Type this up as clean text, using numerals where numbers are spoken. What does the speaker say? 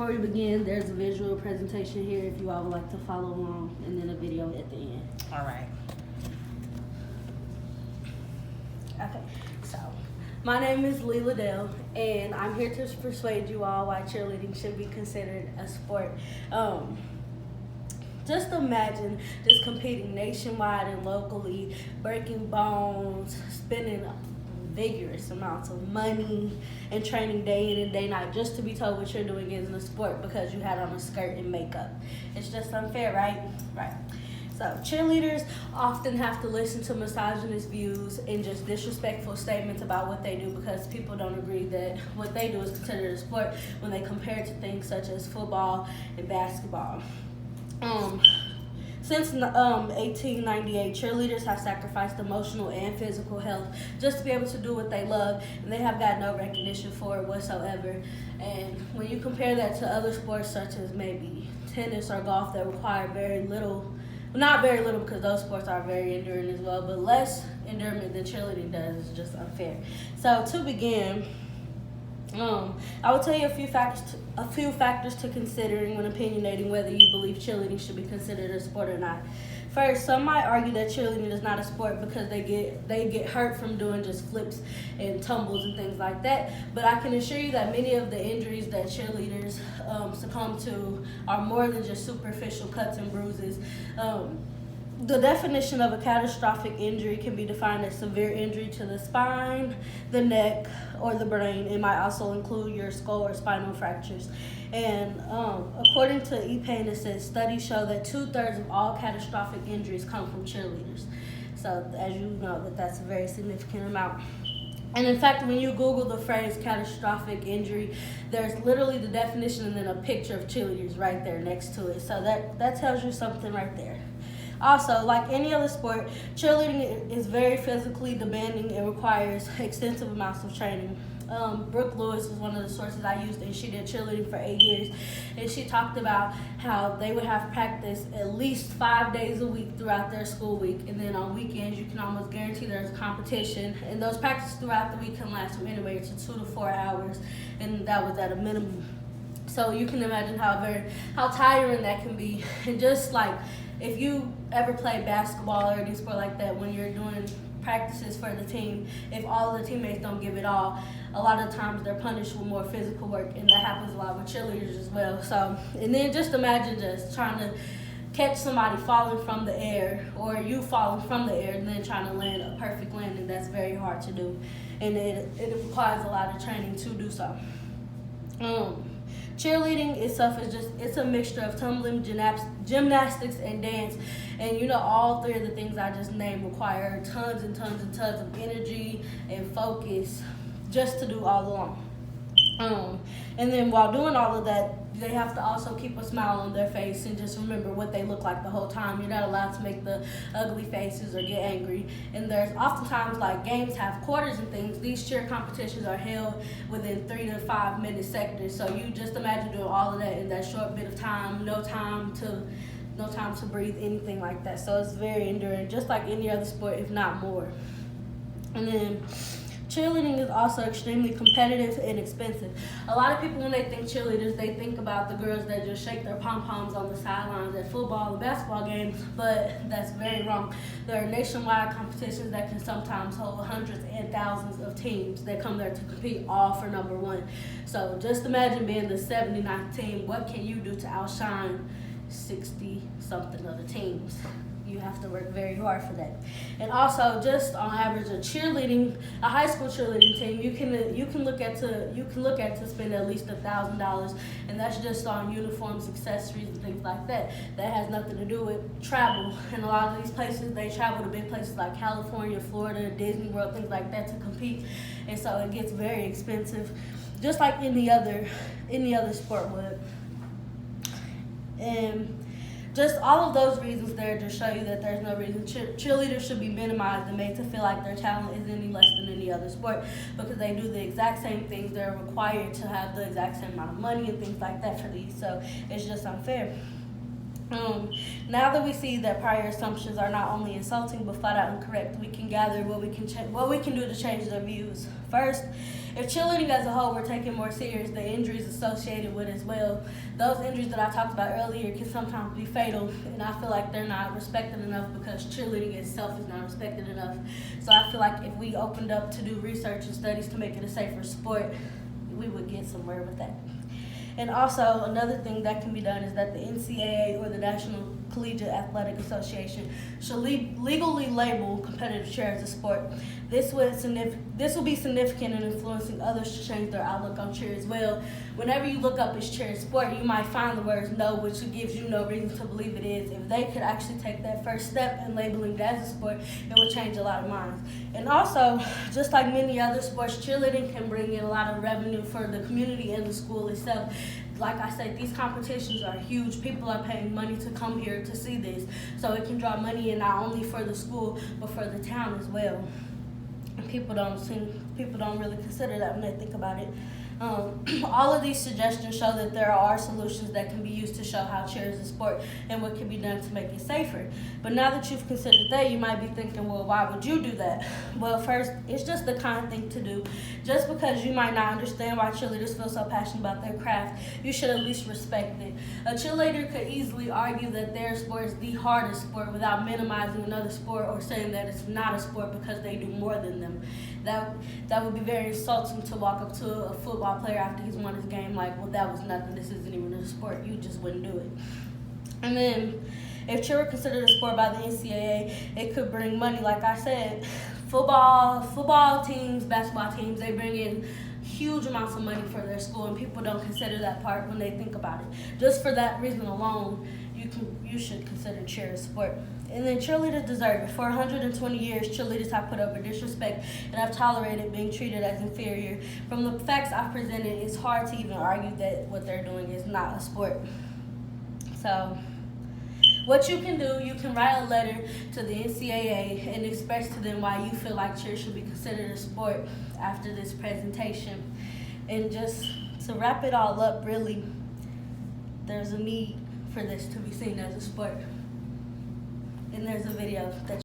before we begin, there's a visual presentation here if you all would like to follow along, and then a video at the end. All right. Okay, so my name is Lee Liddell, and I'm here to persuade you all why cheerleading should be considered a sport. Just imagine just competing nationwide and locally, breaking bones, spending vigorous amounts of money, and training day in and day night just to be told what you're doing isn't a sport because you had on a skirt and makeup. It's just unfair, right? Right. So cheerleaders often have to listen to misogynist views and just disrespectful statements about what they do because people don't agree that what they do is considered a sport when they compare it to things such as football and basketball. Since 1898, cheerleaders have sacrificed emotional and physical health just to be able to do what they love, and they have got no recognition for it whatsoever. And when you compare that to other sports such as maybe tennis or golf that require very little, not very little because those sports are very enduring as well, but less endurance than cheerleading does, is just unfair. So to begin, I will tell you a few factors to considering when opinionating whether you believe cheerleading should be considered a sport or not. First, some might argue that cheerleading is not a sport because they get hurt from doing just flips and tumbles and things like that. But I can assure you that many of the injuries that cheerleaders succumb to are more than just superficial cuts and bruises. The definition of a catastrophic injury can be defined as severe injury to the spine, the neck, or the brain. It might also include your skull or spinal fractures. And according to EPAIN, it says studies show that 2/3 of all catastrophic injuries come from cheerleaders. So as you know, that's a very significant amount. And in fact, when you Google the phrase catastrophic injury, there's literally the definition and then a picture of cheerleaders right there next to it. So that tells you something right there. Also, like any other sport, cheerleading is very physically demanding and requires extensive amounts of training. Brooke Lewis was one of the sources I used, and she did cheerleading for 8 years. And she talked about how they would have practice at least 5 days a week throughout their school week. And then on weekends, you can almost guarantee there's a competition. And those practices throughout the week can last from anywhere to 2 to 4 hours. And that was at a minimum. So you can imagine how tiring that can be. And just like, if you ever play basketball or any sport like that, when you're doing practices for the team, if all of the teammates don't give it all, a lot of times they're punished with more physical work, and that happens a lot with cheerleaders as well. So, and then just imagine just trying to catch somebody falling from the air, or you falling from the air and then trying to land a perfect landing. That's very hard to do, and it requires a lot of training to do so. Cheerleading itself it's a mixture of tumbling, gymnastics, and dance. And all three of the things I just named require tons and tons and tons of energy and focus just to do all along. And then while doing all of that, they have to also keep a smile on their face and just remember what they look like the whole time. You're not allowed to make the ugly faces or get angry. And there's oftentimes, like, games have quarters and things. These cheer competitions are held within 3 to 5 minute sectors. So you just imagine doing all of that in that short bit of time, no time to breathe, anything like that. So it's very enduring, just like any other sport, if not more. And then cheerleading is also extremely competitive and expensive. A lot of people, when they think cheerleaders, they think about the girls that just shake their pom-poms on the sidelines at football and basketball games, but that's very wrong. There are nationwide competitions that can sometimes hold hundreds and thousands of teams that come there to compete, all for number one. So just imagine being the 79th team. What can you do to outshine 60-something other teams? You have to work very hard for that. And also, just on average, a high school cheerleading team, you can look at to spend at least $1,000, and that's just on uniforms, accessories, and things like that. That has nothing to do with travel. And a lot of these places, they travel to big places like California, Florida, Disney World, things like that to compete. And so it gets very expensive, just like any other sport would. And just all of those reasons there to show you that there's no reason cheerleaders should be minimized and made to feel like their talent is any less than any other sport, because they do the exact same things. They're required to have the exact same amount of money and things like that for these. So it's just unfair. Now that we see that prior assumptions are not only insulting but flat out incorrect, we can gather what we can do to change their views. First, if cheerleading as a whole were taken more serious, the injuries associated with it as well, those injuries that I talked about earlier can sometimes be fatal, and I feel like they're not respected enough because cheerleading itself is not respected enough. So I feel like if we opened up to do research and studies to make it a safer sport, we would get somewhere with that. And also, another thing that can be done is that the NCAA, or the National Collegiate Athletic Association, should legally label competitive cheer as a sport. This will be significant in influencing others to change their outlook on cheer as well. Whenever you look up as cheer sport, you might find the words "no," which gives you no reason to believe it is. If they could actually take that first step in labeling it as a sport, it would change a lot of minds. And also, just like many other sports, cheerleading can bring in a lot of revenue for the community and the school itself. Like I said, these competitions are huge. People are paying money to come here to see this. So it can draw money in not only for the school, but for the town as well. And people don't really consider that when they think about it. All of these suggestions show that there are solutions that can be used to show how cheer is a sport and what can be done to make it safer. But now that you've considered that, you might be thinking, well, why would you do that? Well, first, it's just the kind of thing to do. Just because you might not understand why cheerleaders feel so passionate about their craft, you should at least respect it. A cheerleader could easily argue that their sport is the hardest sport without minimizing another sport or saying that it's not a sport because they do more than them. That would be very insulting to walk up to a football player after he's won his game like, well, that was nothing, this isn't even a sport, you just wouldn't do it. And then, if cheer were considered a sport by the NCAA, it could bring money. Like I said, football teams, basketball teams, they bring in huge amounts of money for their school, and people don't consider that part when they think about it. Just for that reason alone, you should consider cheer a sport. And then cheerleaders deserve it. For 120 years, cheerleaders have put up with disrespect and have tolerated being treated as inferior. From the facts I've presented, it's hard to even argue that what they're doing is not a sport. So, what you can do, you can write a letter to the NCAA and express to them why you feel like cheer should be considered a sport after this presentation. And just to wrap it all up, really, there's a need for this to be seen as a sport. And there's a video that